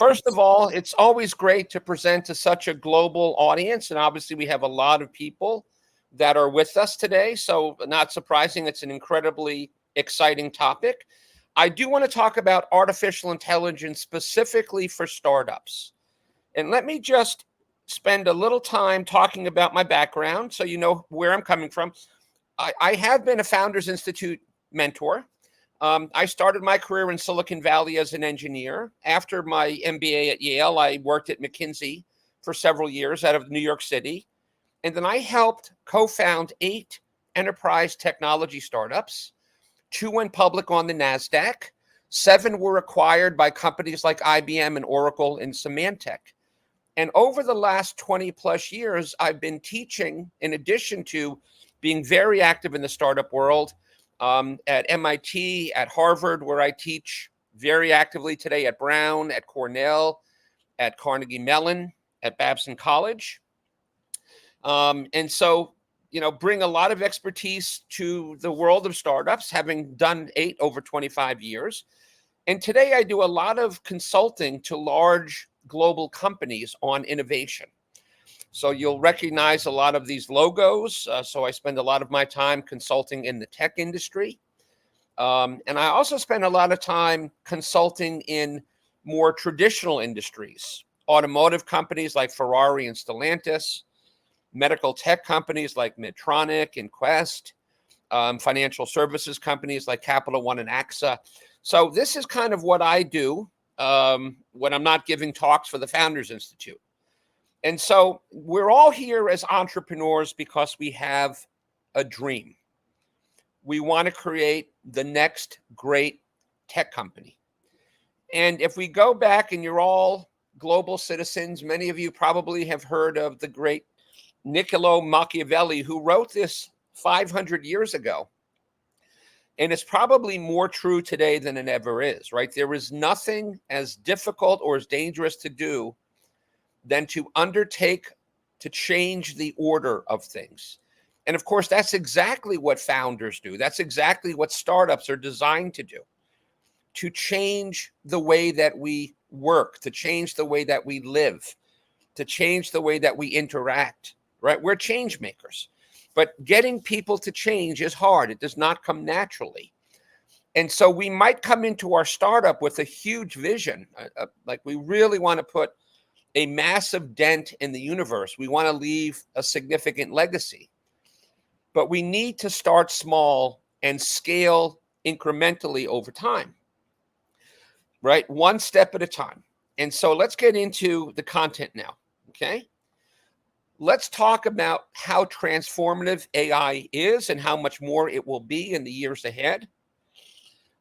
First of all, it's always great to present to such a global audience. And obviously, we have a lot of people that are with us today. So, not surprising, it's an incredibly exciting topic. I do want to talk about artificial intelligence specifically for startups. And let me just spend a little time talking about my background so you know where I'm coming from. I have been a Founders Institute mentor. I started my career in Silicon Valley as an engineer. After my MBA at Yale, I worked at McKinsey for several years out of New York City. And then I helped co-found 8 enterprise technology startups. 2 went public on the NASDAQ. 7 were acquired by companies like IBM and Oracle and Symantec. And over the last 20 plus years, I've been teaching, in addition to being very active in the startup world, at MIT, at Harvard, where I teach very actively today, at Brown, at Cornell, at Carnegie Mellon, at Babson College. And so, bring a lot of expertise to the world of startups, having done 8 over 25 years. And today I do a lot of consulting to large global companies on innovation. So you'll recognize a lot of these logos. So I spend a lot of my time consulting in the tech industry. And I also spend a lot of time consulting in more traditional industries, automotive companies like Ferrari and Stellantis, medical tech companies like Medtronic and Quest, financial services companies like Capital One and AXA. So this is kind of what I do when I'm not giving talks for the Founders Institute. And so we're all here as entrepreneurs because we have a dream. We want to create the next great tech company. And if we go back, and you're all global citizens, many of you probably have heard of the great Niccolo Machiavelli, who wrote this 500 years ago. And it's probably more true today than it ever is, right? There is nothing as difficult or as dangerous to do than to undertake to change the order of things. And of course, that's exactly what founders do. That's exactly what startups are designed to do, to change the way that we work, to change the way that we live, to change the way that we interact, right? We're change makers. But getting people to change is hard. It does not come naturally. And so we might come into our startup with a huge vision, like we really want to put a massive dent in the universe. We want to leave a significant legacy. But we need to start small and scale incrementally over time, right? One step at a time. And so let's get into the content now, okay? Let's talk about how transformative AI is and how much more it will be in the years ahead.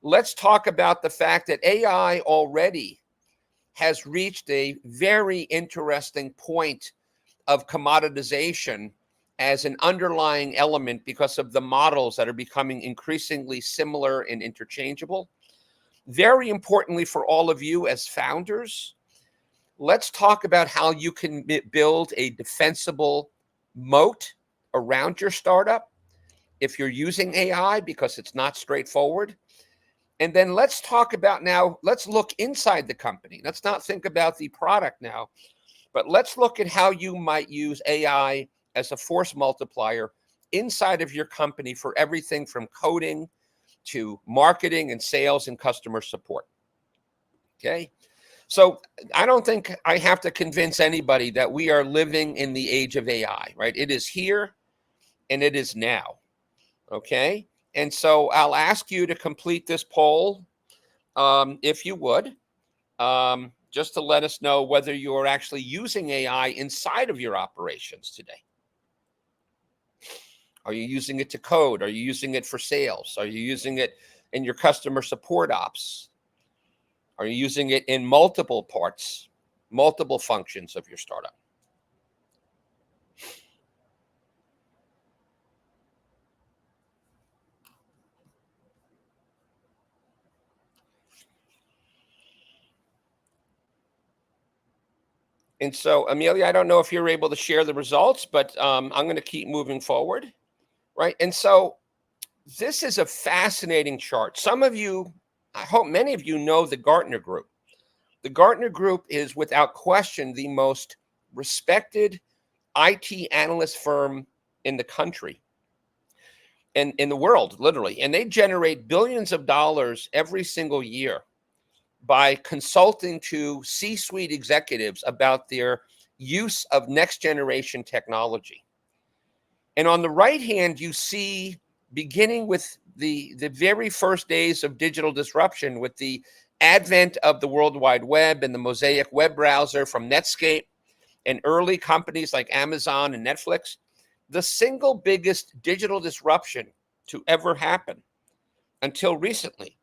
Let's talk about the fact that AI already has reached a very interesting point of commoditization as an underlying element because of the models that are becoming increasingly similar and interchangeable. Very importantly for all of you as founders, let's talk about how you can build a defensible moat around your startup if you're using AI, because it's not straightforward. And then let's talk about now, let's look inside the company. Let's not think about the product now, but let's look at how you might use AI as a force multiplier inside of your company for everything from coding to marketing and sales and customer support. Okay. So I don't think I have to convince anybody that we are living in the age of AI, right? It is here and it is now. Okay. And so I'll ask you to complete this poll, if you would, just to let us know whether you're actually using AI inside of your operations today. Are you using it to code? Are you using it for sales? Are you using it in your customer support ops? Are you using it in multiple parts, multiple functions of your startup? And so, Amelia, I don't know if you're able to share the results, but I'm going to keep moving forward, right? And so this is a fascinating chart. Some of you, I hope many of you know the Gartner Group. The Gartner Group is without question the most respected IT analyst firm in the country and in the world, literally. And they generate billions of dollars every single year by consulting to C-suite executives about their use of next generation technology. And on the right hand, you see, beginning with the very first days of digital disruption, with the advent of the World Wide Web and the Mosaic web browser from Netscape and early companies like Amazon and Netflix, the single biggest digital disruption to ever happen until recently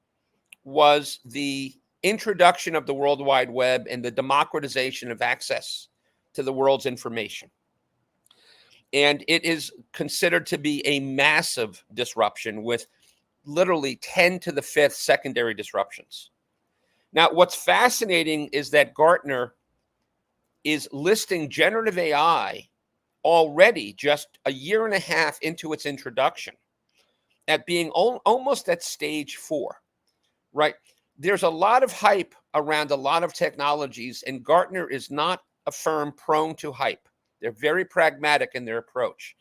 was the introduction of the World Wide Web and the democratization of access to the world's information. And it is considered to be a massive disruption with literally 10 to the fifth secondary disruptions. Now, what's fascinating is that Gartner is listing generative AI already just a year and a half into its introduction at being almost at stage 4, right? There's a lot of hype around a lot of technologies, and Gartner is not a firm prone to hype. They're very pragmatic in their approach.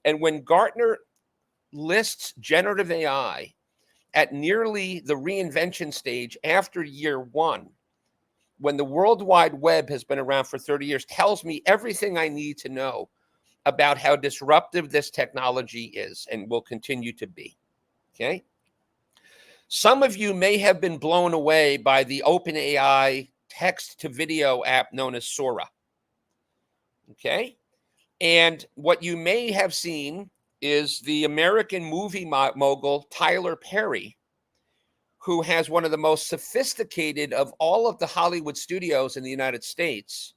And when Gartner lists generative AI at nearly the reinvention stage after year 1, when the World Wide Web has been around for 30 years, tells me everything I need to know about how disruptive this technology is and will continue to be, okay? Some of you may have been blown away by the OpenAI text-to-video app known as Sora, okay? And what you may have seen is the American movie mogul Tyler Perry, who has one of the most sophisticated of all of the Hollywood studios in the United States,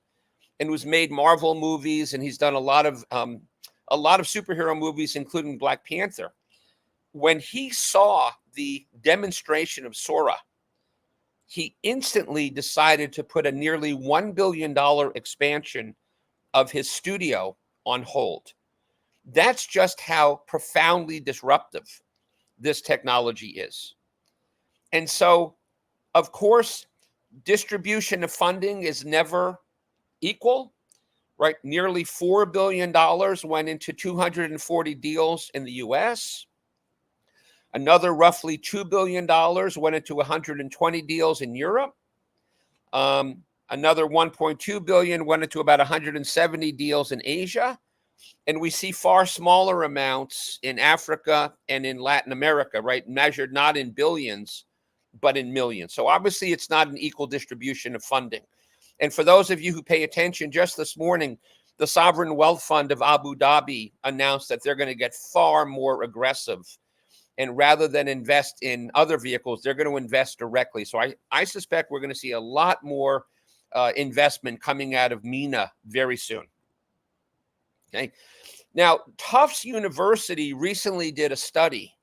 and who's made Marvel movies, and he's done a lot of superhero movies, including Black Panther. When he saw the demonstration of Sora, he instantly decided to put a nearly $1 billion expansion of his studio on hold. That's just how profoundly disruptive this technology is. And so, of course, distribution of funding is never equal, right? Nearly $4 billion went into 240 deals in the US. Another roughly $2 billion went into 120 deals in Europe. Another 1.2 billion went into about 170 deals in Asia. And we see far smaller amounts in Africa and in Latin America, right? Measured not in billions, but in millions. So obviously it's not an equal distribution of funding. And for those of you who pay attention, just this morning, the Sovereign Wealth Fund of Abu Dhabi announced that they're going to get far more aggressive. And rather than invest in other vehicles, they're going to invest directly. So I suspect we're going to see a lot more investment coming out of MENA very soon. Okay. Now, Tufts University recently did a study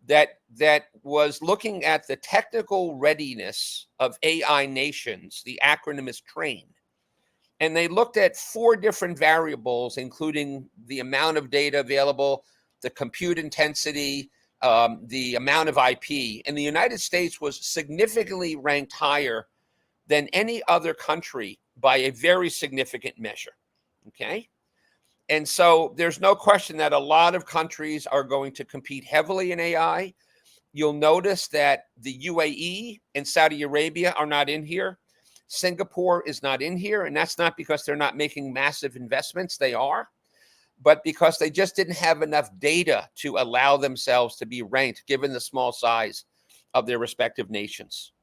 that was looking at the technical readiness of AI nations. The acronym is TRAIN. And they looked at 4 different variables, including the amount of data available, the compute intensity, the amount of IP. And the United States was significantly ranked higher than any other country by a very significant measure. Okay. And so there's no question that a lot of countries are going to compete heavily in AI. You'll notice that the UAE and Saudi Arabia are not in here. Singapore is not in here. And that's not because they're not making massive investments. They are. But because they just didn't have enough data to allow themselves to be ranked, given the small size of their respective nations.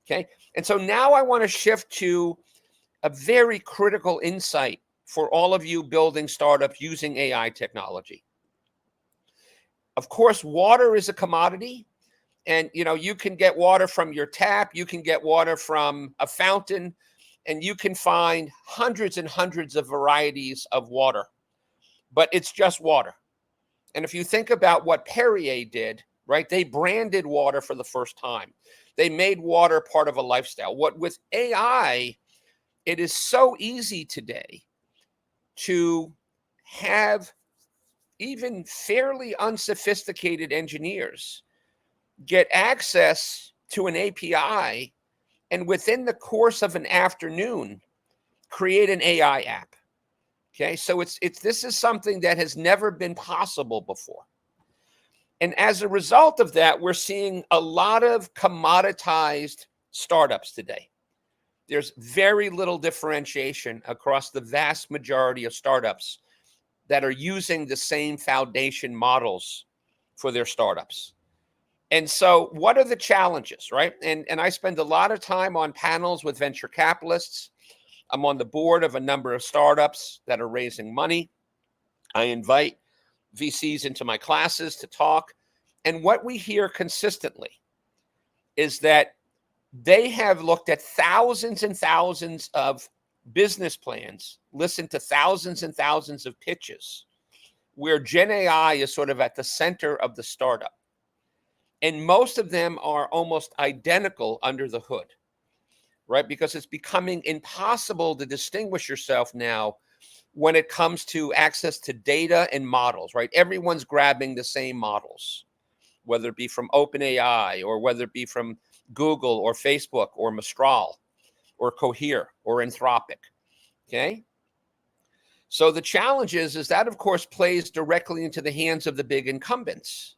Okay. And so now I want to shift to a very critical insight for all of you building startups using AI technology. Of course, water is a commodity, and you can get water from your tap, you can get water from a fountain, and you can find hundreds and hundreds of varieties of water, but it's just water. And if you think about what Perrier did, right, they branded water for the first time. They made water part of a lifestyle. With AI, it is so easy today to have even fairly unsophisticated engineers get access to an API and within the course of an afternoon, create an AI app. Okay, so this is something that has never been possible before. And as a result of that, we're seeing a lot of commoditized startups today. There's very little differentiation across the vast majority of startups that are using the same foundation models for their startups. And so what are the challenges, right? And I spend a lot of time on panels with venture capitalists. I'm on the board of a number of startups that are raising money. I invite VCs into my classes to talk. And what we hear consistently is that they have looked at thousands and thousands of business plans, listened to thousands and thousands of pitches, where Gen AI is sort of at the center of the startup. And most of them are almost identical under the hood, right? Because it's becoming impossible to distinguish yourself now when it comes to access to data and models, right? Everyone's grabbing the same models, whether it be from OpenAI or whether it be from Google or Facebook or Mistral or Cohere or Anthropic, okay? So the challenge is that, of course, plays directly into the hands of the big incumbents.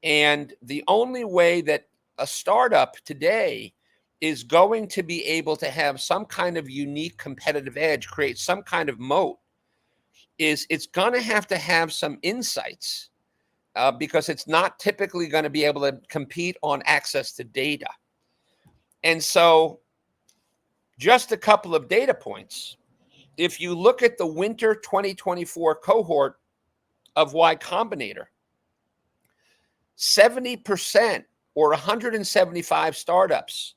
And the only way that a startup today is going to be able to have some kind of unique competitive edge, create some kind of moat, is it's going to have some insights because it's not typically going to be able to compete on access to data. And so just a couple of data points. If you look at the winter 2024 cohort of Y Combinator, 70% or 175 startups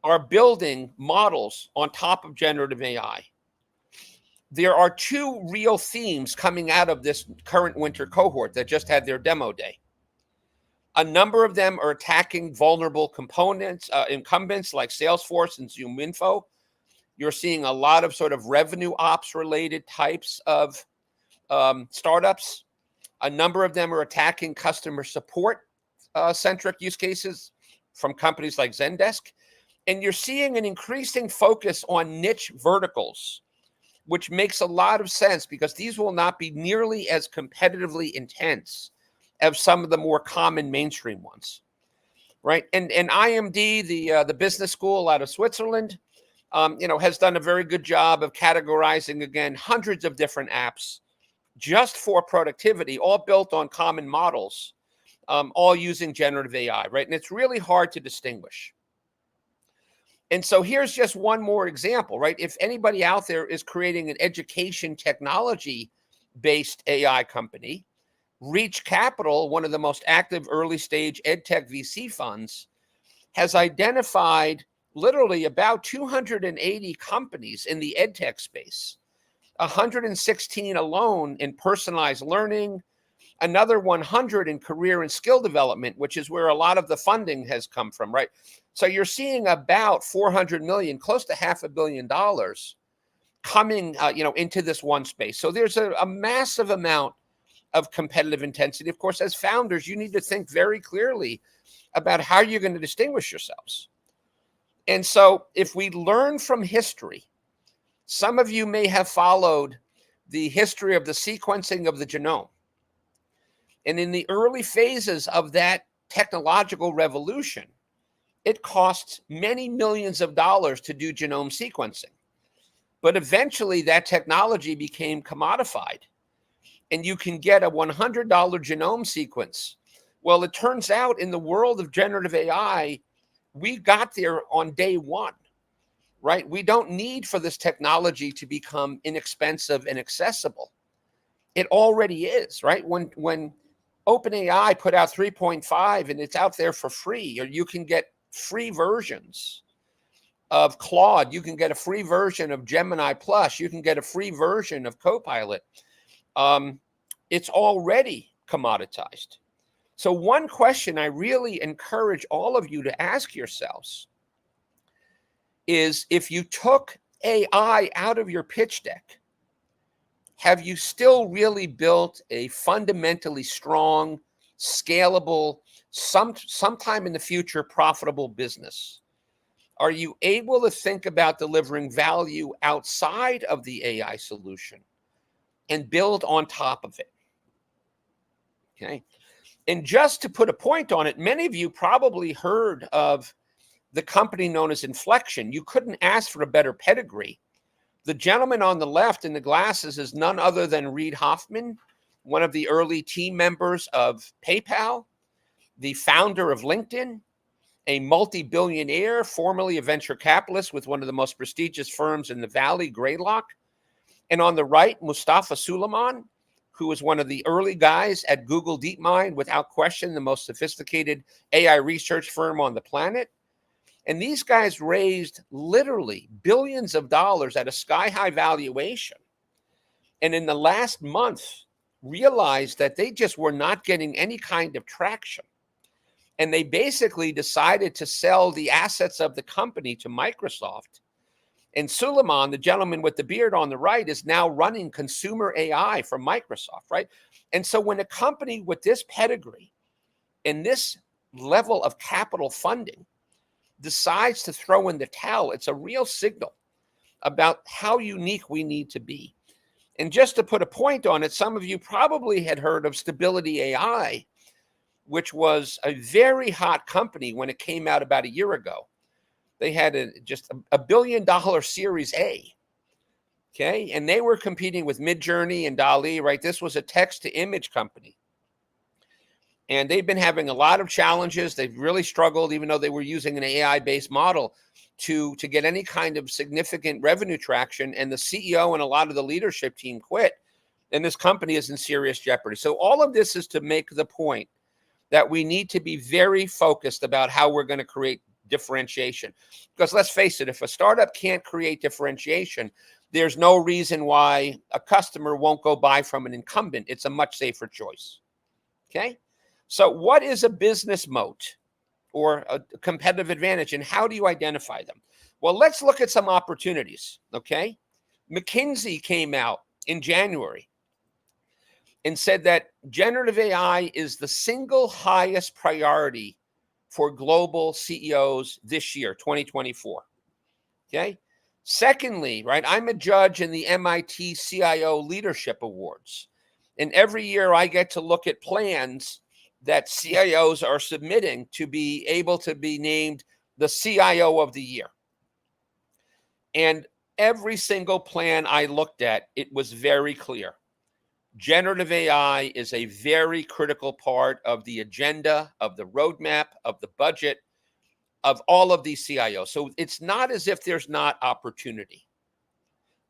are building models on top of generative AI. There are two real themes coming out of this current winter cohort that just had their demo day. A number of them are attacking vulnerable components, incumbents like Salesforce and ZoomInfo. You're seeing a lot of sort of revenue ops related types of startups. A number of them are attacking customer support centric use cases from companies like Zendesk. And you're seeing an increasing focus on niche verticals, which makes a lot of sense because these will not be nearly as competitively intense as some of the more common mainstream ones, right? And IMD, the business school out of Switzerland, has done a very good job of categorizing, again, hundreds of different apps just for productivity, all built on common models, all using generative AI, right? And it's really hard to distinguish. And so here's just one more example, right? If anybody out there is creating an education technology-based AI company, Reach Capital, one of the most active early stage EdTech VC funds, has identified literally about 280 companies in the EdTech space, 116 alone in personalized learning, another 100 in career and skill development, which is where a lot of the funding has come from, right? So you're seeing about 400 million, close to $500 million coming, into this one space. So there's a massive amount of competitive intensity. Of course, as founders, you need to think very clearly about how you're going to distinguish yourselves. And so if we learn from history, some of you may have followed the history of the sequencing of the genome. And in the early phases of that technological revolution, it costs many millions of dollars to do genome sequencing. But eventually that technology became commodified and you can get a $100 genome sequence. Well, it turns out in the world of generative AI, we got there on day one, right? We don't need for this technology to become inexpensive and accessible. It already is, right? When OpenAI put out 3.5 and it's out there for free, or you can get free versions of Claude, you can get a free version of Gemini Plus, you can get a free version of Copilot. It's already commoditized. So one question I really encourage all of you to ask yourselves is, if you took AI out of your pitch deck, have you still really built a fundamentally strong, scalable, sometime in the future, profitable business? Are you able to think about delivering value outside of the AI solution and build on top of it? Okay. And just to put a point on it, many of you probably heard of the company known as Inflection. You couldn't ask for a better pedigree. The gentleman on the left in the glasses is none other than Reid Hoffman, one of the early team members of PayPal, the founder of LinkedIn, a multi-billionaire, formerly a venture capitalist with one of the most prestigious firms in the Valley, Greylock. And on the right, Mustafa Suleyman, who was one of the early guys at Google DeepMind, without question, the most sophisticated AI research firm on the planet. And these guys raised literally billions of dollars at a sky-high valuation. And in the last month, realized that they just were not getting any kind of traction. And they basically decided to sell the assets of the company to Microsoft. And Suleiman, the gentleman with the beard on the right, is now running consumer AI for Microsoft, right? And so when a company with this pedigree and this level of capital funding decides to throw in the towel, it's a real signal about how unique we need to be. And just to put a point on it, some of you probably had heard of Stability AI, which was a very hot company when it came out about a year ago. They had just a $1 billion Series A, okay? And they were competing with Midjourney and DALL-E, right? This was a text-to-image company. And they've been having a lot of challenges. They've really struggled, even though they were using an AI-based model, to get any kind of significant revenue traction. And the CEO and a lot of the leadership team quit. And this company is in serious jeopardy. So all of this is to make the point that we need to be very focused about how we're going to create differentiation. Because let's face it, if a startup can't create differentiation, there's no reason why a customer won't go buy from an incumbent. It's a much safer choice. Okay? So what is a business moat or a competitive advantage, and how do you identify them? Well, let's look at some opportunities, okay? McKinsey came out in January and said that generative AI is the single highest priority for global CEOs this year, 2024, okay? Secondly, right, I'm a judge in the MIT CIO Leadership Awards, and every year I get to look at plans that CIOs are submitting to be able to be named the CIO of the year. And every single plan I looked at, it was very clear. Generative AI is a very critical part of the agenda, of the roadmap, of the budget, of all of these CIOs. So it's not as if there's not opportunity.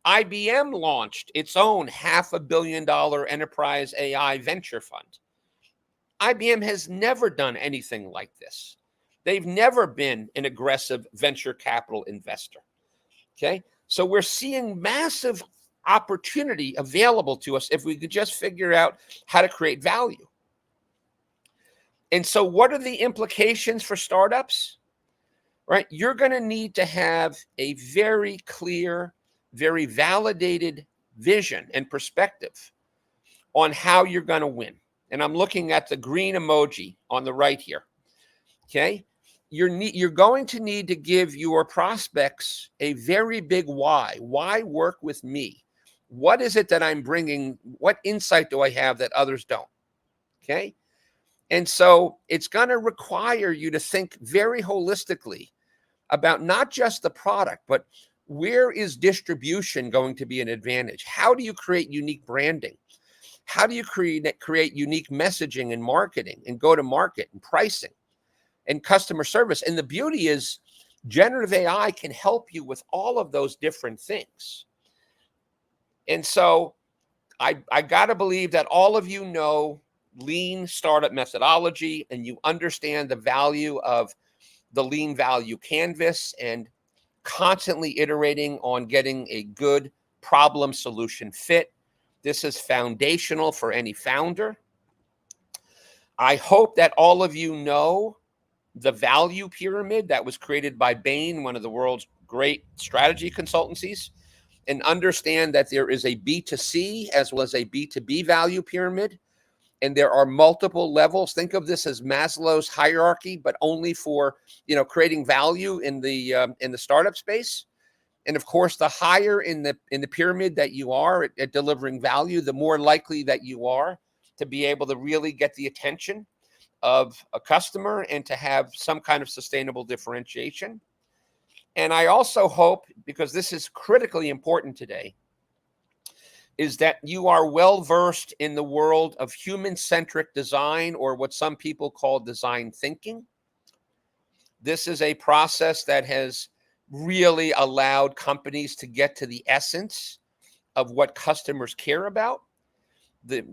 IBM launched its own $500 million enterprise AI venture fund. IBM has never done anything like this. They've never been an aggressive venture capital investor. Okay, so we're seeing massive opportunity available to us if we could just figure out how to create value. And so what are the implications for startups? Right, you're going to need to have a very clear, very validated vision and perspective on how you're going to win. And I'm looking at the green emoji on the right here. Okay, you're going to need to give your prospects a very big why. Why work with me? What is it that I'm bringing? What insight do I have that others don't? Okay, and so it's going to require you to think very holistically about not just the product, but where is distribution going to be an advantage? How do you create unique branding? How do you create unique messaging and marketing and go to market and pricing and customer service? And the beauty is generative AI can help you with all of those different things. And so I got to believe that all of you know lean startup methodology and you understand the value of the lean value canvas and constantly iterating on getting a good problem solution fit. This is foundational for any founder. I hope that all of you know the value pyramid that was created by Bain, one of the world's great strategy consultancies, and understand that there is a B2C as well as a B2B value pyramid. and there are multiple levels. Think of this as Maslow's hierarchy, but only for, creating value in the startup space. And of course, the higher in the pyramid that you are at delivering value, the more likely that you are to be able to really get the attention of a customer and to have some kind of sustainable differentiation. And I also hope, because this is critically important today, is that you are well versed in the world of human-centric design, or what some people call design thinking. This is a process that has really allowed companies to get to the essence of what customers care about.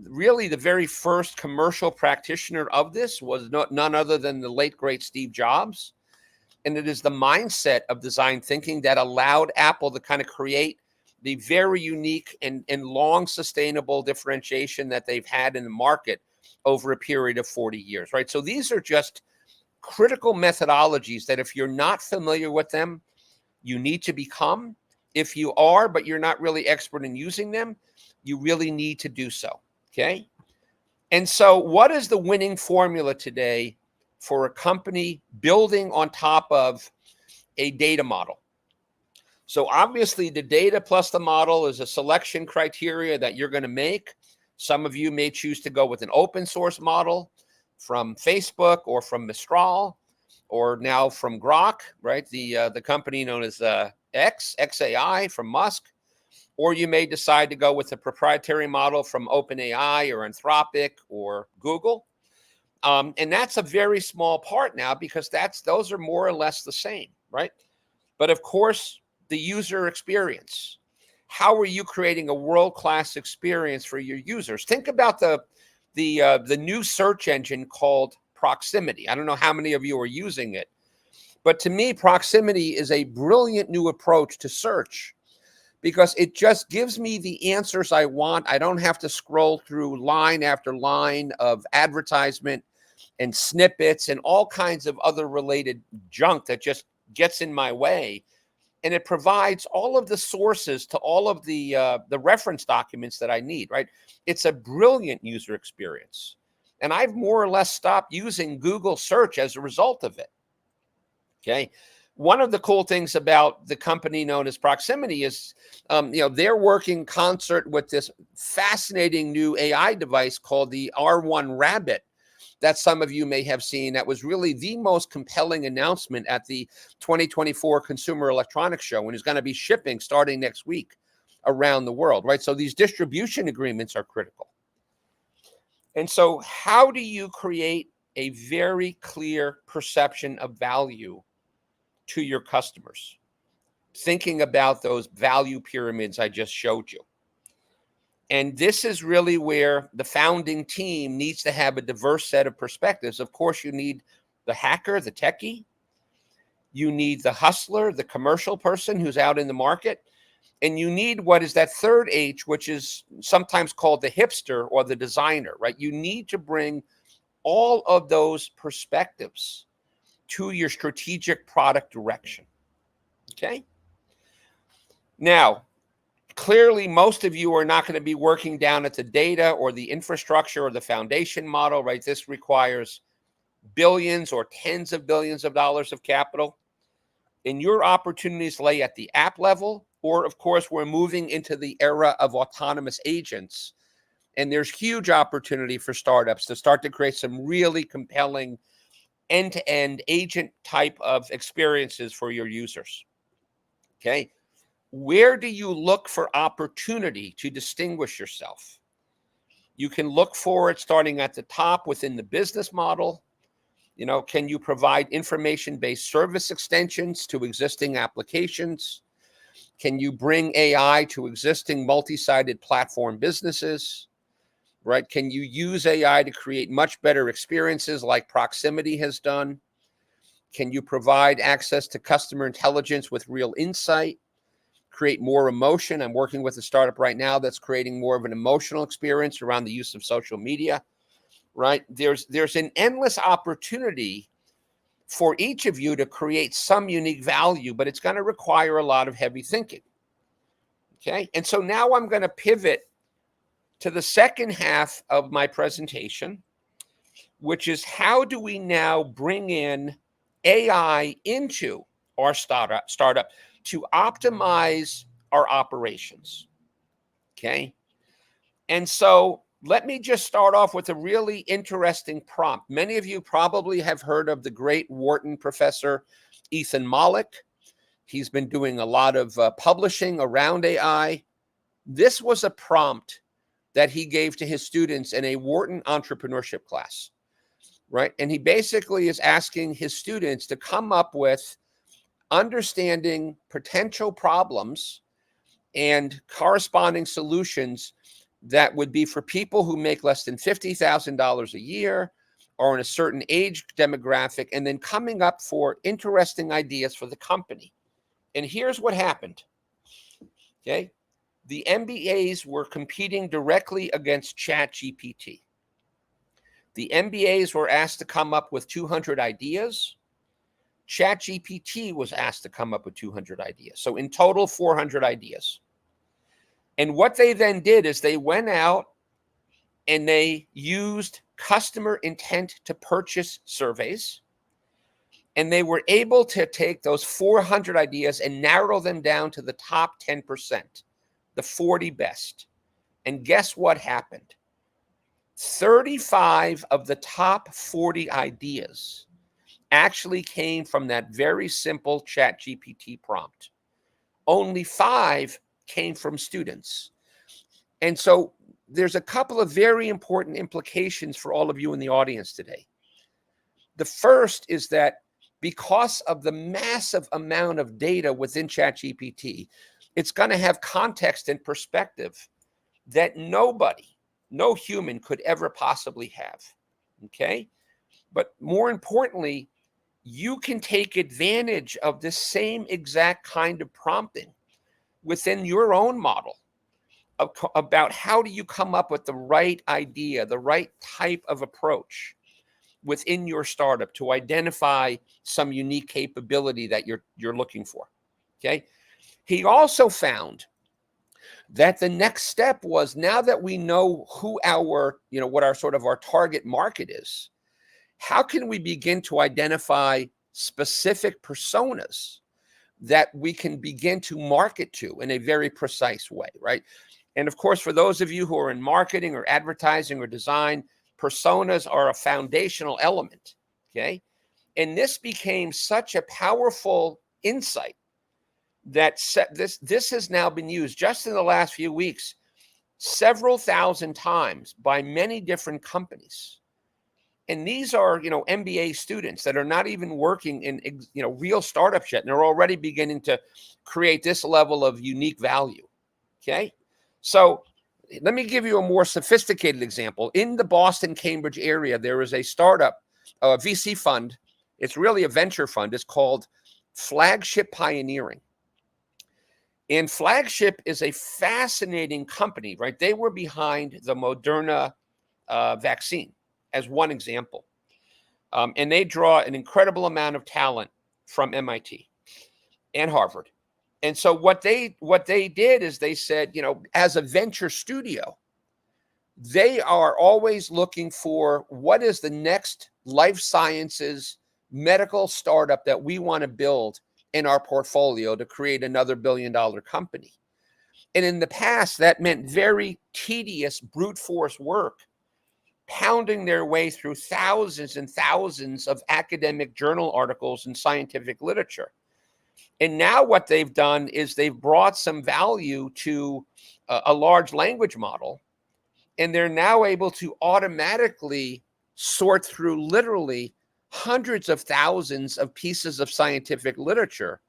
Really, the very first commercial practitioner of this was none other than the late, great Steve Jobs. And it is the mindset of design thinking that allowed Apple to kind of create the very unique and long sustainable differentiation that they've had in the market over a period of 40 years, right? So these are just critical methodologies that if you're not familiar with them, you need to become. If you are, but you're not really expert in using them, you really need to do so, okay? And so what is the winning formula today for a company building on top of a data model? So obviously the data plus the model is a selection criteria that you're going to make. Some of you may choose to go with an open source model from Facebook or from Mistral, or now from Grok, right? The company known as XAI from Musk. Or you may decide to go with a proprietary model from OpenAI or Anthropic or Google. And that's a very small part now, because those are more or less the same, right? But of course, the user experience. How are you creating a world-class experience for your users? Think about the new search engine called Proximity. I don't know how many of you are using it, but to me, Proximity is a brilliant new approach to search, because it just gives me the answers I want. I don't have to scroll through line after line of advertisement and snippets and all kinds of other related junk that just gets in my way. And it provides all of the sources to all of the reference documents that I need, right? It's a brilliant user experience. And I've more or less stopped using Google search as a result of it, okay? One of the cool things about the company known as Proximity is, they're working concert with this fascinating new AI device called the R1 Rabbit that some of you may have seen. That was really the most compelling announcement at the 2024 Consumer Electronics Show, and is going to be shipping starting next week around the world, right? So these distribution agreements are critical. And so how do you create a very clear perception of value to your customers? Thinking about those value pyramids I just showed you. And this is really where the founding team needs to have a diverse set of perspectives. Of course, you need the hacker, the techie. You need the hustler, the commercial person who's out in the market. And you need what is that third H, which is sometimes called the hipster or the designer, right? You need to bring all of those perspectives to your strategic product direction, okay? Now, clearly, most of you are not going to be working down at the data or the infrastructure or the foundation model, right? This requires billions or tens of billions of dollars of capital. And your opportunities lay at the app level, or of course, we're moving into the era of autonomous agents. And there's huge opportunity for startups to start to create some really compelling end-to-end agent type of experiences for your users, okay? Where do you look for opportunity to distinguish yourself? You can look for it starting at the top within the business model. Can you provide information-based service extensions to existing applications? Can you bring AI to existing multi-sided platform businesses, right? Can you use AI to create much better experiences like Proximity has done? Can you provide access to customer intelligence with real insight? Create more emotion. I'm working with a startup right now that's creating more of an emotional experience around the use of social media, right? There's an endless opportunity for each of you to create some unique value, but it's going to require a lot of heavy thinking, okay? And so now I'm going to pivot to the second half of my presentation, which is how do we now bring in AI into our startup to optimize our operations, okay? And so let me just start off with a really interesting prompt. Many of you probably have heard of the great Wharton professor, Ethan Mollick. He's been doing a lot of publishing around AI. This was a prompt that he gave to his students in a Wharton entrepreneurship class, right? And he basically is asking his students to come up with understanding potential problems and corresponding solutions that would be for people who make less than $50,000 a year or in a certain age demographic, and then coming up for interesting ideas for the company. And here's what happened, okay? The MBAs were competing directly against ChatGPT. The MBAs were asked to come up with 200 ideas. ChatGPT was asked to come up with 200 ideas. So in total, 400 ideas. And what they then did is they went out and they used customer intent to purchase surveys. And they were able to take those 400 ideas and narrow them down to the top 10%, the 40 best. And guess what happened? 35 of the top 40 ideas actually came from that very simple ChatGPT prompt. Only 5 came from students. And so there's a couple of very important implications for all of you in the audience today. The first is that because of the massive amount of data within ChatGPT, it's going to have context and perspective that no human could ever possibly have, okay? But more importantly, you can take advantage of this same exact kind of prompting within your own model about how do you come up with the right idea, the right type of approach within your startup to identify some unique capability that you're looking for, okay? He also found that the next step was, now that we know who what our sort of our target market is, how can we begin to identify specific personas that we can begin to market to in a very precise way, right? And of course, for those of you who are in marketing or advertising or design, personas are a foundational element, okay? And this became such a powerful insight that this has now been used just in the last few weeks several thousand times by many different companies. And these are, MBA students that are not even working in, real startups yet, and they're already beginning to create this level of unique value, okay? So let me give you a more sophisticated example. In the Boston, Cambridge area, there is a startup, a VC fund. It's really a venture fund. It's called Flagship Pioneering. And Flagship is a fascinating company, right? They were behind the Moderna vaccine as one example. And they draw an incredible amount of talent from MIT and Harvard. And so what they did is they said, as a venture studio, they are always looking for what is the next life sciences medical startup that we want to build in our portfolio to create another billion-dollar company. And in the past, that meant very tedious brute force work, pounding their way through thousands and thousands of academic journal articles and scientific literature. And now what they've done is they've brought some value to a large language model, and they're now able to automatically sort through literally hundreds of thousands of pieces of scientific literature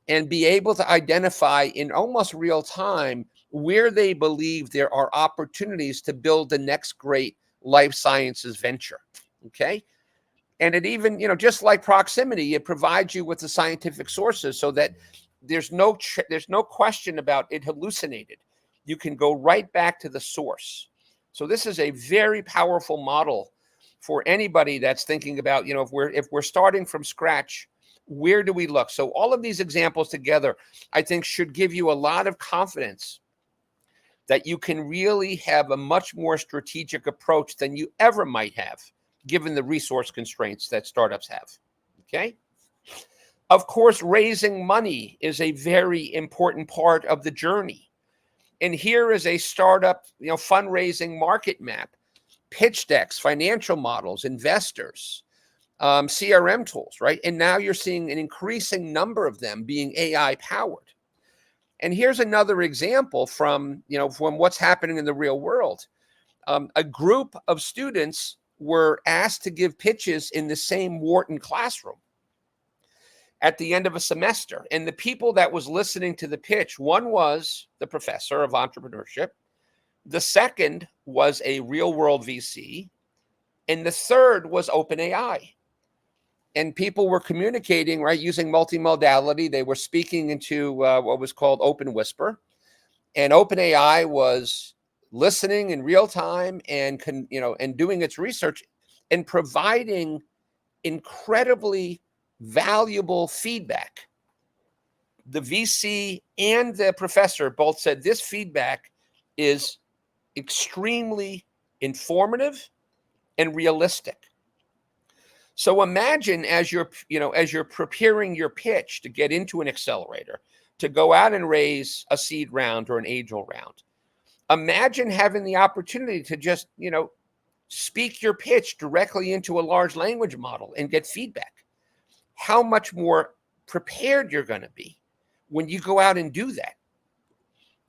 and be able to identify in almost real time where they believe there are opportunities to build the next great life sciences venture, okay? And it even, just like proximity, it provides you with the scientific sources so that there's no question about it hallucinated. You can go right back to the source. So this is a very powerful model for anybody that's thinking about, if we're starting from scratch, where do we look? So all of these examples together, I think, should give you a lot of confidence that you can really have a much more strategic approach than you ever might have, given the resource constraints that startups have. Okay. Of course, raising money is a very important part of the journey. And here is a startup, fundraising market map, pitch decks, financial models, investors, CRM tools, right? And now you're seeing an increasing number of them being AI powered. And here's another example from what's happening in the real world. A group of students were asked to give pitches in the same Wharton classroom at the end of a semester. And the people that was listening to the pitch, one was the professor of entrepreneurship. The second was a real world VC. And the third was OpenAI. And people were communicating, right, using multimodality. They were speaking into what was called Open Whisper. And OpenAI was listening in real time and doing its research and providing incredibly valuable feedback. The VC and the professor both said this feedback is extremely informative and realistic. So imagine as you're preparing your pitch to get into an accelerator, to go out and raise a seed round or an angel round. Imagine having the opportunity to just, speak your pitch directly into a large language model and get feedback. How much more prepared you're going to be when you go out and do that.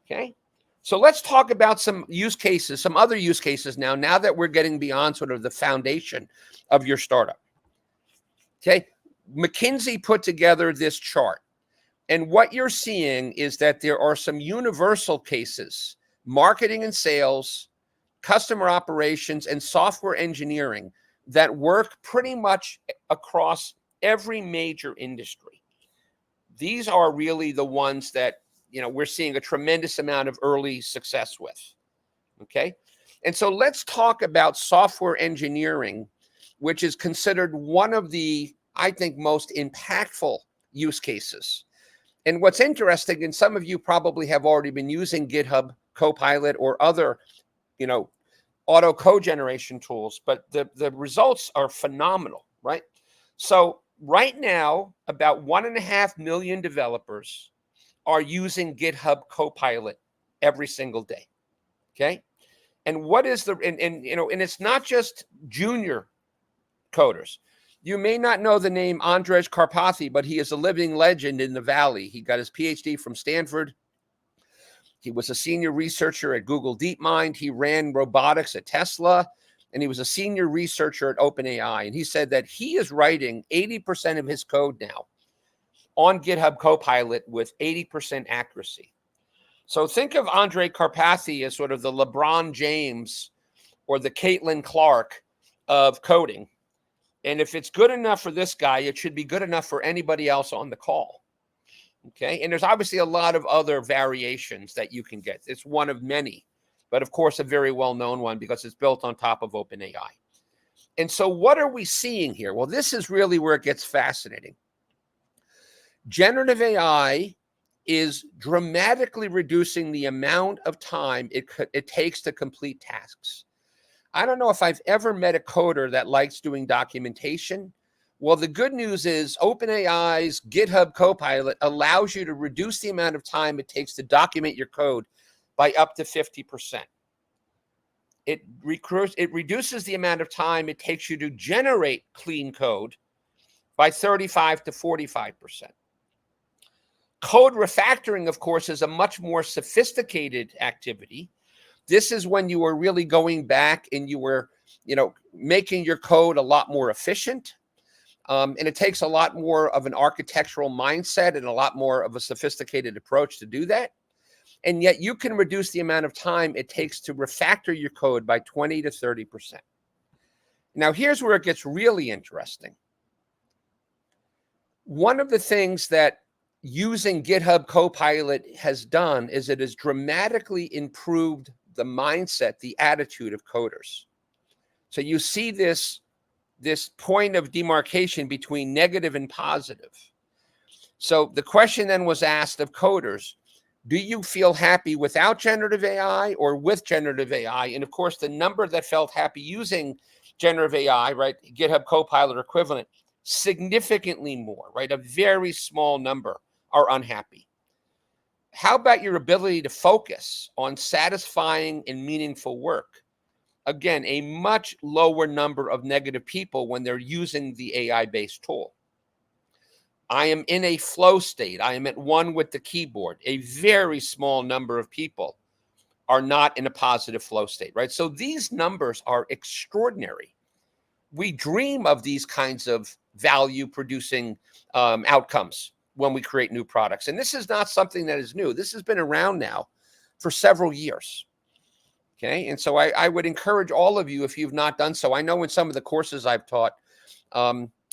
Okay. So let's talk about some use cases, some other use cases now that we're getting beyond sort of the foundation of your startup. Okay. McKinsey put together this chart. And what you're seeing is that there are some universal cases, marketing and sales, customer operations, and software engineering that work pretty much across every major industry. These are really the ones that, we're seeing a tremendous amount of early success with. Okay. And so let's talk about software engineering, which is considered one of the, I think, most impactful use cases. And what's interesting, and some of you probably have already been using GitHub Copilot or other, auto code generation tools, but the results are phenomenal, right? So right now, about 1.5 million developers are using GitHub Copilot every single day. Okay. And what is and it's not just junior coders. You may not know the name Andrej Karpathy, but he is a living legend in the Valley. He got his PhD from Stanford. He was a senior researcher at Google DeepMind. He ran robotics at Tesla, and he was a senior researcher at OpenAI. And he said that he is writing 80% of his code now on GitHub Copilot with 80% accuracy. So think of Andrej Karpathy as sort of the LeBron James or the Caitlin Clark of coding. And if it's good enough for this guy, it should be good enough for anybody else on the call. Okay. And there's obviously a lot of other variations that you can get. It's one of many, but of course, a very well-known one because it's built on top of OpenAI. And so what are we seeing here? Well, this is really where it gets fascinating. Generative AI is dramatically reducing the amount of time it takes to complete tasks. I don't know if I've ever met a coder that likes doing documentation. Well, the good news is OpenAI's GitHub Copilot allows you to reduce the amount of time it takes to document your code by up to 50%. It reduces the amount of time it takes you to generate clean code by 35 to 45%. Code refactoring, of course, is a much more sophisticated activity. This is when you are really going back and you were, making your code a lot more efficient. And it takes a lot more of an architectural mindset and a lot more of a sophisticated approach to do that. And yet you can reduce the amount of time it takes to refactor your code by 20 to 30%. Now, here's where it gets really interesting. One of the things that using GitHub Copilot has done is it has dramatically improved the mindset, the attitude of coders. So you see this point of demarcation between negative and positive. So the question then was asked of coders, Do you feel happy without generative AI or with generative AI? And of course, the number that felt happy using generative AI, right, GitHub Copilot equivalent, significantly more, right? A very small number are unhappy. How about your ability to focus on satisfying and meaningful work? Again, a much lower number of negative people when they're using the AI-based tool. I am in a flow state. I am at one with the keyboard. A very small number of people are not in a positive flow state, right? So these numbers are extraordinary. We dream of these kinds of value producing outcomes when we create new products. And this is not something that is new. This has been around now for several years. Okay. And so I would encourage all of you, if you've not done so. I know in some of the courses I've taught,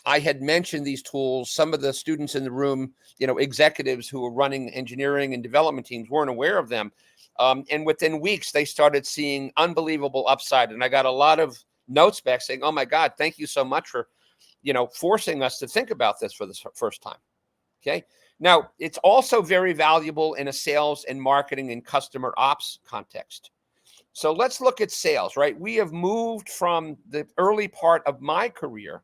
I had mentioned these tools. Some of the students in the room, executives who were running engineering and development teams weren't aware of them. And within weeks, they started seeing unbelievable upside. And I got a lot of notes back saying, oh my God, thank you so much for, forcing us to think about this for the first time. Okay. Now, it's also very valuable in a sales and marketing and customer ops context. So let's look at sales, right? We have moved from the early part of my career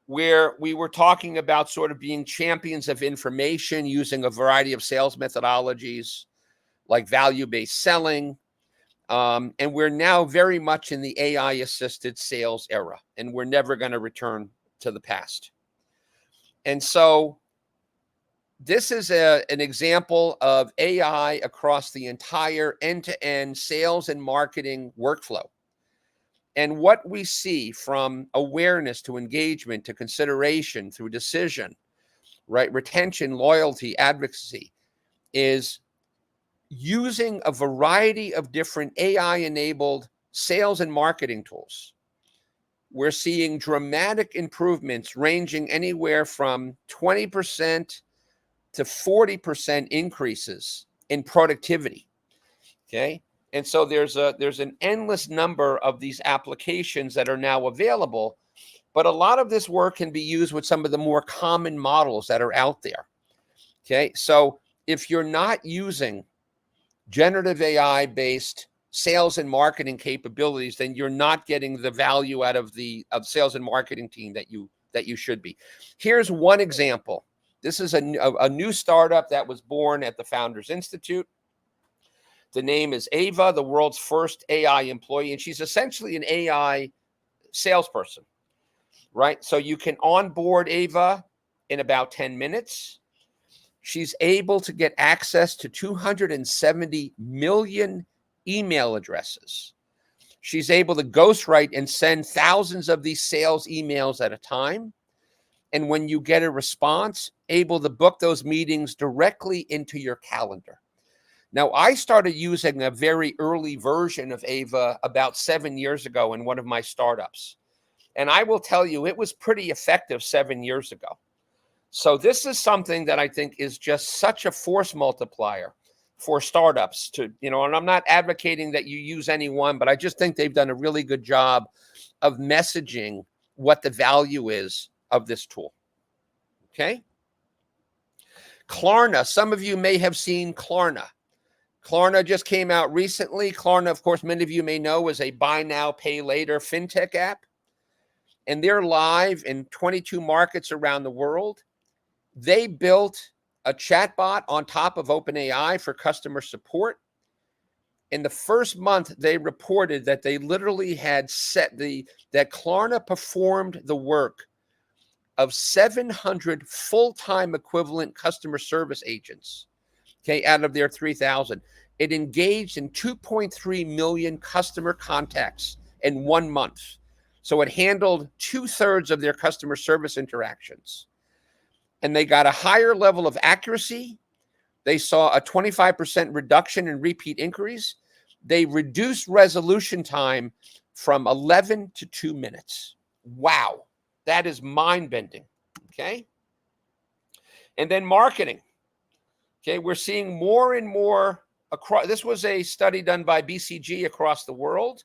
where we were talking about sort of being champions of information using a variety of sales methodologies like value-based selling. And we're now very much in the AI-assisted sales era, and we're never going to return to the past. And so this is an example of AI across the entire end-to-end sales and marketing workflow. And what we see from awareness to engagement to consideration through decision, right, retention, loyalty, advocacy, is using a variety of different AI-enabled sales and marketing tools. We're seeing dramatic improvements ranging anywhere from 20% to 40% increases in productivity. Okay. And so there's an endless number of these applications that are now available, but a lot of this work can be used with some of the more common models that are out there. Okay. So if you're not using generative AI based sales and marketing capabilities, then you're not getting the value out of the sales and marketing team that you should be. Here's one example. This is a new startup that was born at the Founders Institute. The name is Ava, the world's first AI employee, and she's essentially an AI salesperson, right? So you can onboard Ava in about 10 minutes. She's able to get access to 270 million email addresses. She's able to ghostwrite and send thousands of these sales emails at a time. And when you get a response, able to book those meetings directly into your calendar. Now, I started using a very early version of Ava about 7 years ago in one of my startups. And I will tell you, it was pretty effective 7 years ago. So this is something that I think is just such a force multiplier for startups to, and I'm not advocating that you use any one, but I just think they've done a really good job of messaging what the value is of this tool. Okay. Klarna. Some of you may have seen Klarna. Klarna just came out recently. Klarna, of course, many of you may know, is a buy now, pay later fintech app. And they're live in 22 markets around the world. They built a chatbot on top of OpenAI for customer support. In the first month, they reported that they literally had that Klarna performed the work of 700 full-time equivalent customer service agents, okay, out of their 3,000. It engaged in 2.3 million customer contacts in 1 month. So it handled 2/3 of their customer service interactions. And they got a higher level of accuracy. They saw a 25% reduction in repeat inquiries. They reduced resolution time from 11 to 2 minutes. Wow. That is mind-bending, okay? And then marketing. Okay, we're seeing more and more across. This was a study done by BCG across the world.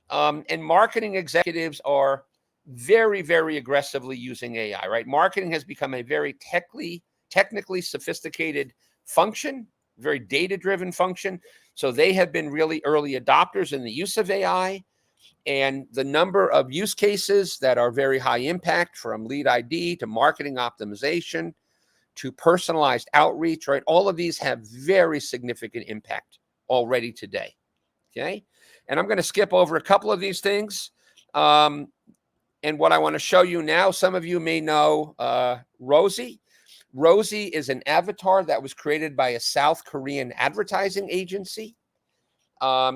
And marketing executives are very, very aggressively using AI, right? Marketing has become a very technically sophisticated function, very data-driven function. So they have been really early adopters in the use of AI, and the number of use cases that are very high impact, from lead ID to marketing optimization to personalized outreach, right? All of these have very significant impact already today. Okay. And I'm going to skip over a couple of these things. And what I want to show you now, some of you may know Rosie. Rosie is an avatar that was created by a South Korean advertising agency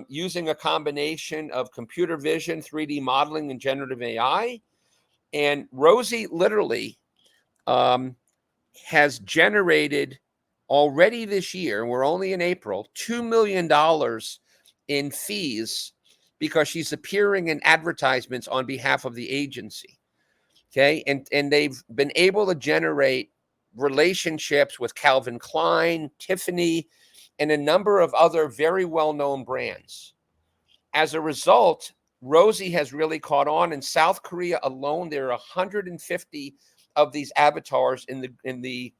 using a combination of computer vision, 3D modeling, and generative AI. And Rosie literally has generated already this year, and we're only in April, $2 million in fees because she's appearing in advertisements on behalf of the agency. Okay. And they've been able to generate relationships with Calvin Klein, Tiffany, and a number of other very well-known brands. As a result, Rosie has really caught on. In South Korea alone, there are 150 of these avatars in the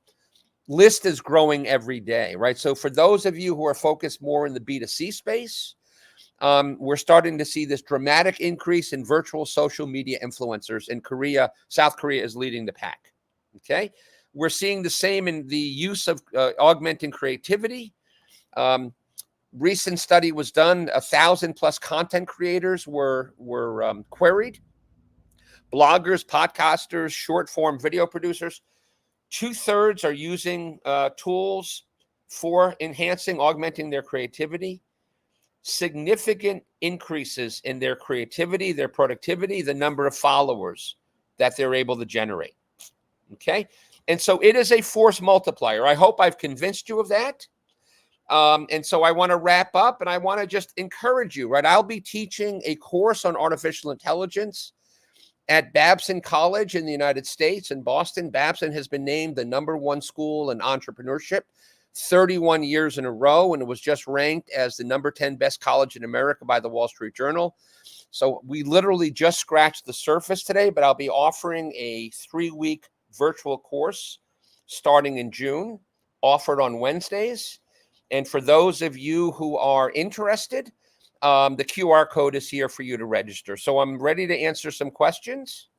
list is growing every day, right? So for those of you who are focused more in the B2C space, we're starting to see this dramatic increase in virtual social media influencers in Korea. South Korea is leading the pack. Okay. We're seeing the same in the use of augmenting creativity. Recent study was done, 1,000+ content creators were queried. Bloggers, podcasters, short form video producers. 2/3 are using tools for enhancing, augmenting their creativity. Significant increases in their creativity, their productivity, the number of followers that they're able to generate. Okay. And so it is a force multiplier. I hope I've convinced you of that. And so I want to wrap up, and I want to just encourage you, right? I'll be teaching a course on artificial intelligence at Babson College in the United States in Boston. Babson has been named the #1 school in entrepreneurship 31 years in a row, and it was just ranked as the #10 best college in America by the Wall Street Journal. So we literally just scratched the surface today, but I'll be offering a 3-week virtual course starting in June, offered on Wednesdays. And for those of you who are interested, the QR code is here for you to register. So I'm ready to answer some questions,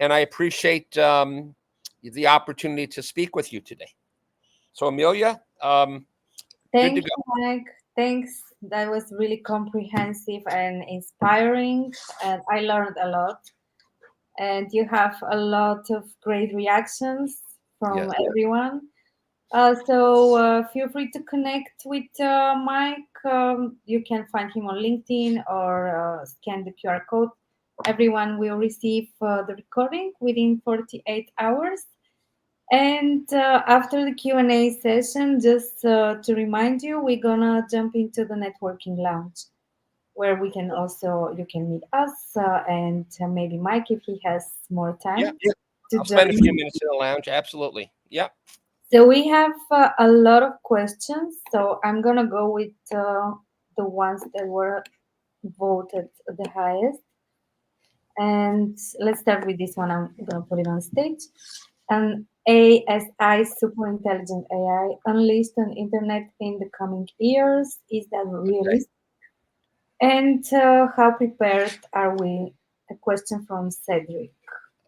and I appreciate the opportunity to speak with you today. So Amelia, thank you, Mike. Thanks. That was really comprehensive and inspiring, and I learned a lot. And you have a lot of great reactions from everyone. So feel free to connect with Mike. You can find him on LinkedIn or scan the QR code. Everyone will receive the recording within 48 hours. And after the Q&A session, just to remind you, we're gonna jump into the networking lounge, where we can also, you can meet us and maybe Mike, if he has more time. I'll spend a few minutes in the lounge. Absolutely. Yeah. So we have a lot of questions. So I'm gonna go with the ones that were voted the highest. And let's start with this one. I'm gonna put it on stage. An ASI, super intelligent AI, unleashed on internet in the coming years. Is that realistic? And how prepared are we? A question from Cedric.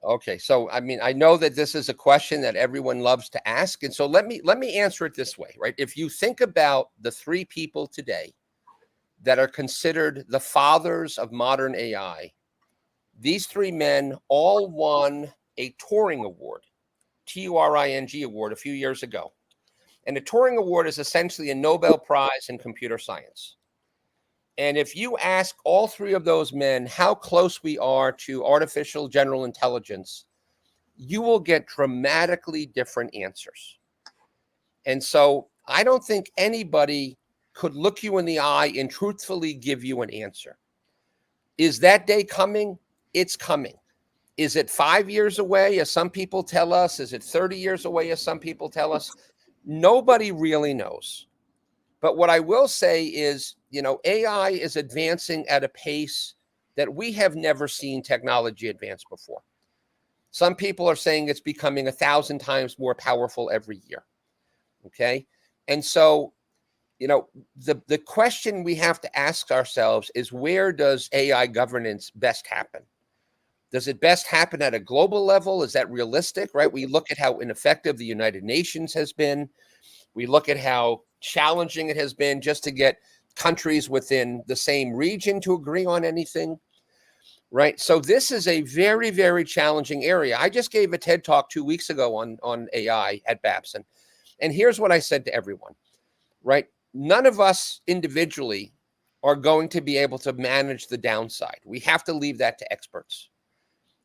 Okay, so I mean, I know that this is a question that everyone loves to ask, and so let me answer it this way, right? If you think about the 3 people today that are considered the fathers of modern AI, these 3 men all won a Turing Award, Turing Award, a few years ago. And a Turing Award is essentially a Nobel Prize in computer science. And if you ask all 3 of those men how close we are to artificial general intelligence, you will get dramatically different answers. And so I don't think anybody could look you in the eye and truthfully give you an answer. Is that day coming? It's coming. Is it 5 years away, as some people tell us? Is it 30 years away, as some people tell us? Nobody really knows. But what I will say is, AI is advancing at a pace that we have never seen technology advance before. Some people are saying it's becoming 1,000 times more powerful every year. Okay. And so, the question we have to ask ourselves is, where does AI governance best happen? Does it best happen at a global level? Is that realistic, right? We look at how ineffective the United Nations has been. We look at how challenging it has been just to get countries within the same region to agree on anything, right? So this is a very, very challenging area. I just gave a TED Talk 2 weeks ago on AI at Babson. And here's what I said to everyone, right? None of us individually are going to be able to manage the downside. We have to leave that to experts.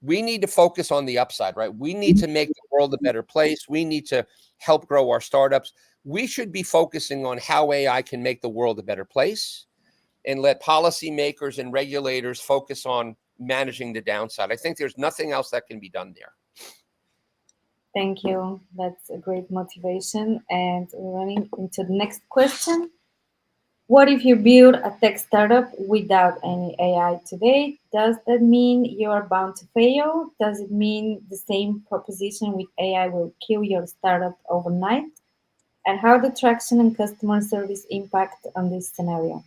We need to focus on the upside, right? We need to make the world a better place. We need to help grow our startups. We should be focusing on how AI can make the world a better place, and let policymakers and regulators focus on managing the downside. I think there's nothing else that can be done there. Thank you. That's a great motivation. And we're running into the next question. What if you build a tech startup without any AI today? Does that mean you're bound to fail? Does it mean the same proposition with AI will kill your startup overnight? And how the traction and customer service impact on this scenario?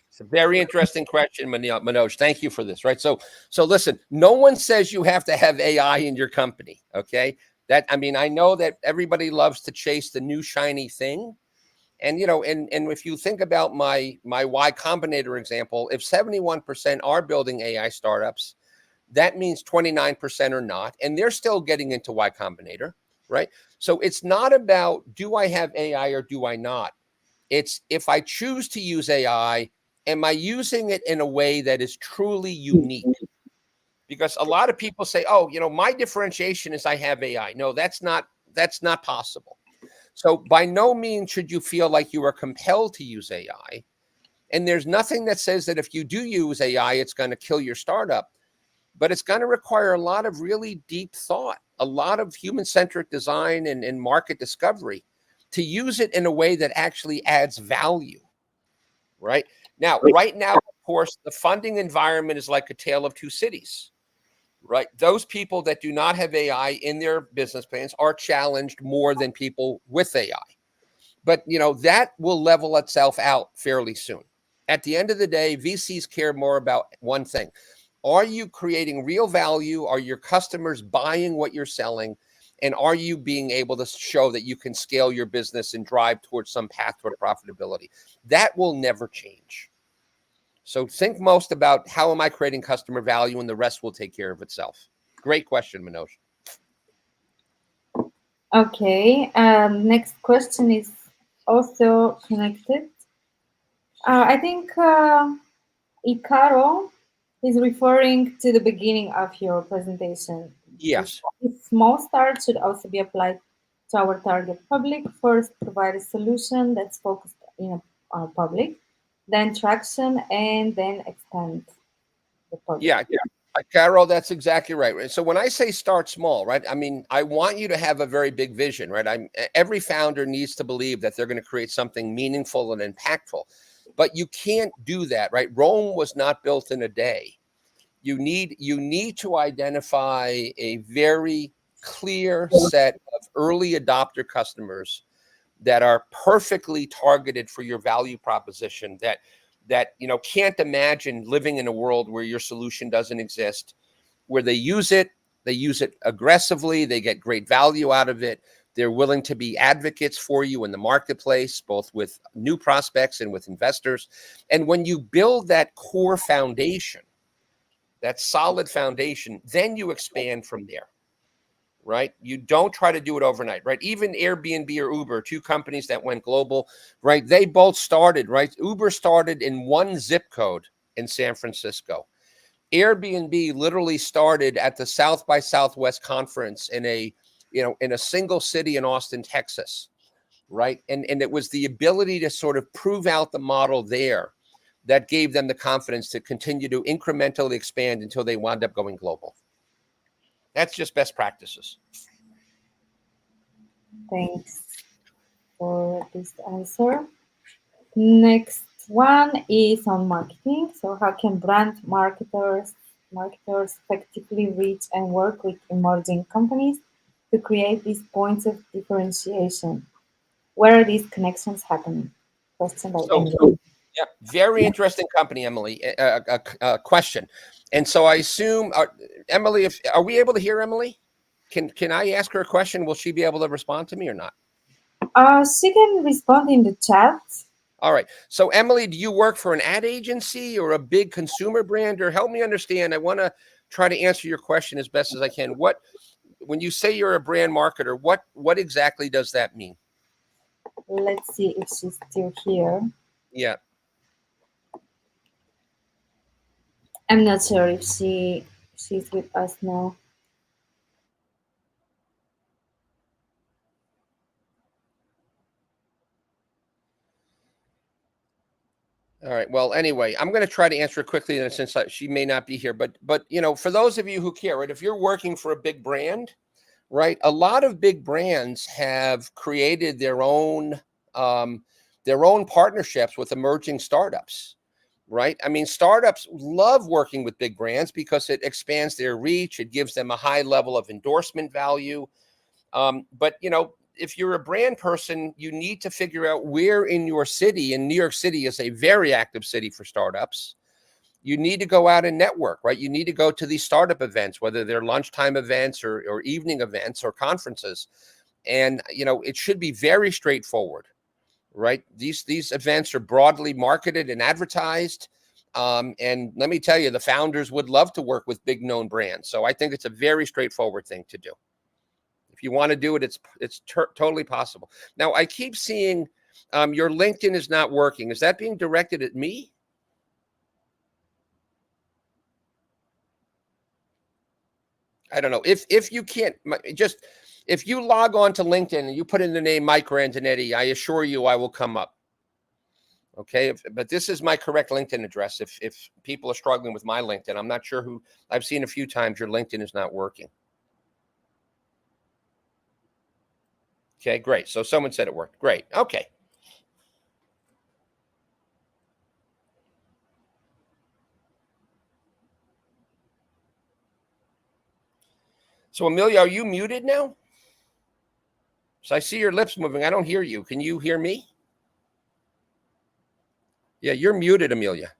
It's a very interesting question, Manoj. Thank you for this. Right. So listen, no one says you have to have AI in your company. Okay. I know that everybody loves to chase the new shiny thing. And, and if you think about my Y Combinator example, if 71% are building AI startups, that means 29% are not, and they're still getting into Y Combinator, right? So it's not about, do I have AI or do I not? It's, if I choose to use AI, am I using it in a way that is truly unique? Because a lot of people say, oh, my differentiation is I have AI. No, that's not possible. So by no means should you feel like you are compelled to use AI. And there's nothing that says that if you do use AI, it's going to kill your startup. But it's going to require a lot of really deep thought, a lot of human-centric design and market discovery to use it in a way that actually adds value, right? Right now, of course, the funding environment is like a tale of two cities, right? Those people that do not have AI in their business plans are challenged more than people with AI. But, that will level itself out fairly soon. At the end of the day, VCs care more about one thing. Are you creating real value? Are your customers buying what you're selling? And are you being able to show that you can scale your business and drive towards some path toward profitability? That will never change. So think most about, how am I creating customer value, and the rest will take care of itself. Great question, Manoj. Okay, next question is also connected. I think Icaro is referring to the beginning of your presentation. Yes. Small start should also be applied to our target public. First, provide a solution that's focused on our public, then traction, and then expand the public. Yeah. Carol, that's exactly right. So when I say start small, right, I want you to have a very big vision, right? Every founder needs to believe that they're going to create something meaningful and impactful, but you can't do that, right? Rome was not built in a day. You need to identify a very clear set of early adopter customers that are perfectly targeted for your value proposition, that can't imagine living in a world where your solution doesn't exist, where they use it aggressively, they get great value out of it, they're willing to be advocates for you in the marketplace, both with new prospects and with investors. And when you build that core foundation, that solid foundation, then you expand from there. Right? You don't try to do it overnight, right? Even Airbnb or Uber, two companies that went global, right? They both started, right? Uber started in one zip code in San Francisco. Airbnb literally started at the South by Southwest conference in a single city in Austin, Texas, right? And it was the ability to sort of prove out the model there that gave them the confidence to continue to incrementally expand until they wound up going global. That's just best practices. Thanks for this answer. Next one is on marketing. So how can brand marketers effectively reach and work with emerging companies to create these points of differentiation? where are these connections happening? Question by So, Emily. yeah, very interesting company, Emily. Question, and so I assume, Emily, if are we able to hear Emily? Can I ask her a question? Will she be able to respond to me or not? She can respond in the chat. All right. So, Emily, do you work for an ad agency or a big consumer brand? Or help me understand. I want to try to answer your question as best as I can. When you say you're a brand marketer, what exactly does that mean? Let's see if she's still here. Yeah. I'm not sure if she's with us now. All right. Well, anyway, I'm going to try to answer it quickly, and since she may not be here, but for those of you who care, right? If you're working for a big brand, right? A lot of big brands have created their own partnerships with emerging startups, right? I mean, startups love working with big brands because it expands their reach. It gives them a high level of endorsement value. But if you're a brand person, you need to figure out where in your city, and New York City is a very active city for startups. You need to go out and network, right? You need to go to these startup events, whether they're lunchtime events or evening events or conferences. And, it should be very straightforward, right? These events are broadly marketed and advertised. And let me tell you, the founders would love to work with big known brands. So I think it's a very straightforward thing to do. If you want to do it, it's totally possible. Now, I keep seeing your LinkedIn is not working. Is that being directed at me? I don't know. If you can't, just if you log on to LinkedIn and you put in the name Mike Grandinetti, I assure you I will come up. Okay, but this is my correct LinkedIn address. If people are struggling with my LinkedIn, I'm not sure who. I've seen a few times your LinkedIn is not working. Okay, great. So someone said it worked. Great. Okay. So Amelia, are you muted now? So I see your lips moving. I don't hear you. Can you hear me? Yeah, you're muted, Amelia.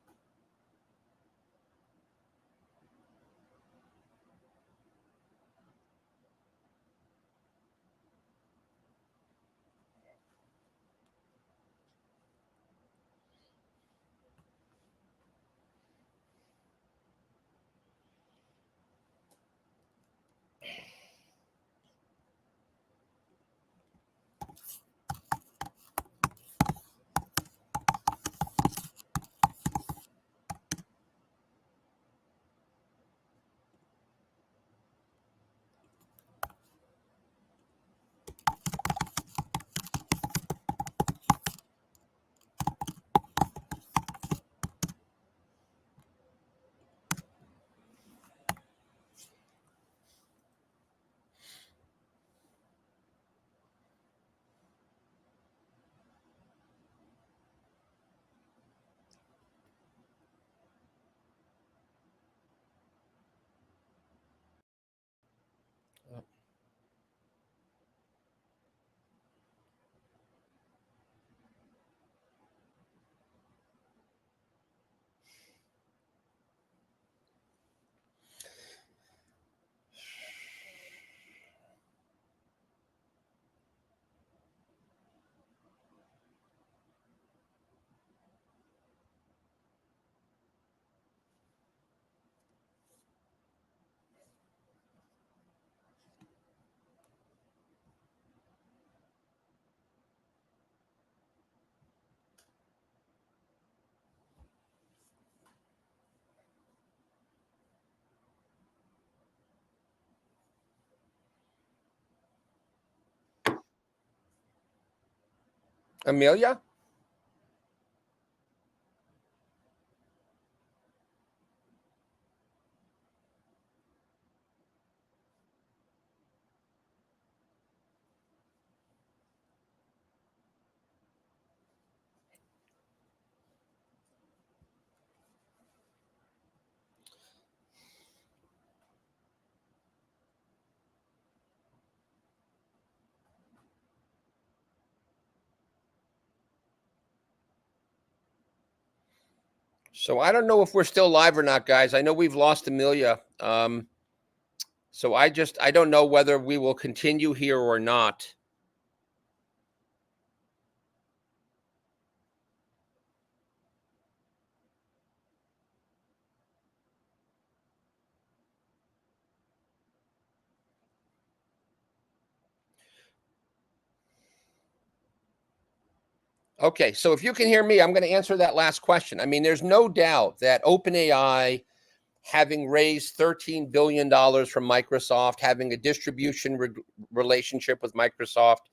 Amelia? So I don't know if we're still live or not, guys. I know we've lost Amelia. So I don't know whether we will continue here or not. Okay, so if you can hear me, I'm going to answer that last question. I mean, there's no doubt that OpenAI, having raised $13 billion from Microsoft, having a distribution relationship with Microsoft,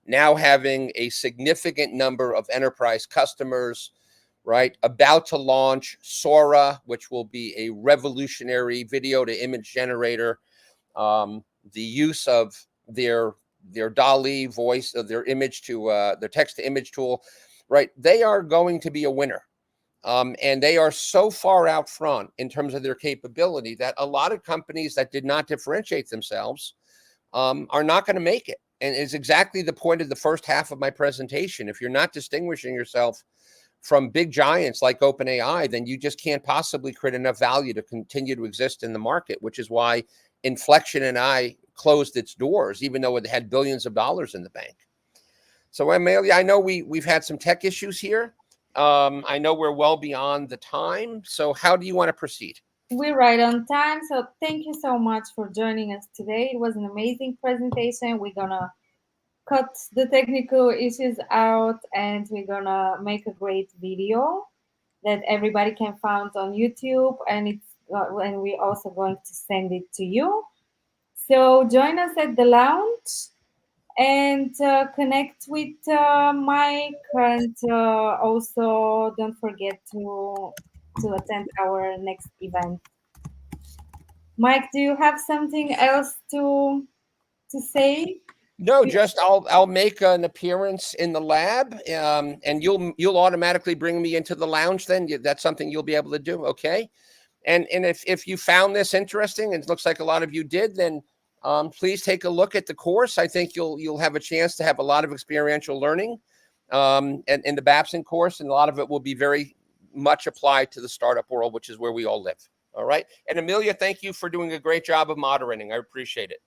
now having a significant number of enterprise customers, right? About to launch Sora, which will be a revolutionary video to image generator. The use of their DALL-E voice, of their image to their text to image tool, right? They are going to be a winner. And they are so far out front in terms of their capability that a lot of companies that did not differentiate themselves are not going to make it. And it's exactly the point of the first half of my presentation. If you're not distinguishing yourself from big giants like OpenAI, then you just can't possibly create enough value to continue to exist in the market, which is why Inflection and I closed its doors, even though it had billions of dollars in the bank. So, Amelia, I know we've had some tech issues here. I know we're well beyond the time. So how do you want to proceed? We're right on time. So thank you so much for joining us today. It was an amazing presentation. We're going to cut the technical issues out and we're going to make a great video that everybody can find on YouTube. And we're also going to send it to you. So join us at the lounge and connect with Mike, and also don't forget to attend our next event. Mike, do you have something else to say? No, just I'll make an appearance in the lab, and you'll automatically bring me into the lounge. Then that's something you'll be able to do, okay? And if you found this interesting, and it looks like a lot of you did, then please take a look at the course. I think you'll have a chance to have a lot of experiential learning, and in the Babson course, and a lot of it will be very much applied to the startup world, which is where we all live. All right. And Amelia, thank you for doing a great job of moderating. I appreciate it.